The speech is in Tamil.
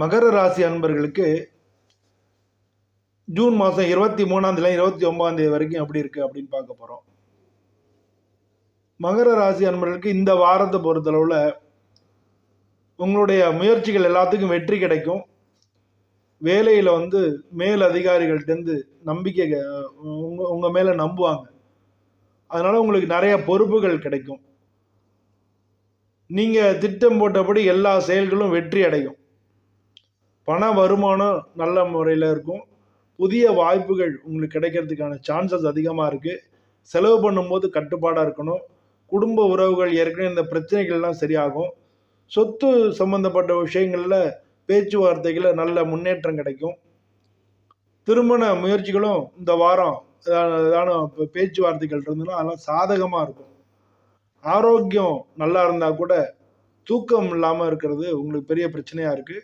மகர ராசி அன்பர்களுக்கு ஜூன் மாதம் 23ஆம் தேதி 29ஆம் தேதி வரைக்கும் எப்படி இருக்கு அப்படின்னு பார்க்க போறோம். மகர ராசி அன்பர்களுக்கு இந்த வாரத்தை பொறுத்தளவுல உங்களுடைய முயற்சிகள் எல்லாத்துக்கும் வெற்றி கிடைக்கும். வேலையில மேல் அதிகாரிகள்கிட்ட நம்பிக்கை உங்க மேல நம்புவாங்க. அதனால உங்களுக்கு நிறைய பொறுப்புகள் கிடைக்கும். நீங்க திட்டம் போட்டபடி எல்லா செயல்களும் வெற்றி அடையும். பண வருமானம் நல்ல முறையில் இருக்கும். புதிய வாய்ப்புகள் உங்களுக்கு கிடைக்கிறதுக்கான சான்சஸ் அதிகமாக இருக்குது. செலவு பண்ணும்போது கட்டுப்பாடாக இருக்கணும். குடும்ப உறவுகள் ஏற்கனவே இந்த பிரச்சனைகள்லாம் சரியாகும். சொத்து சம்பந்தப்பட்ட விஷயங்களில் பேச்சுவார்த்தைகளை நல்ல முன்னேற்றம் கிடைக்கும். திருமண முயற்சிகளும் இந்த வாரம் பேச்சுவார்த்தைகள் இருந்ததுன்னா அதெல்லாம் சாதகமாக இருக்கும். ஆரோக்கியம் நல்லா இருந்தால் கூட தூக்கம் இல்லாமல் இருக்கிறது உங்களுக்கு பெரிய பிரச்சனையாக இருக்குது.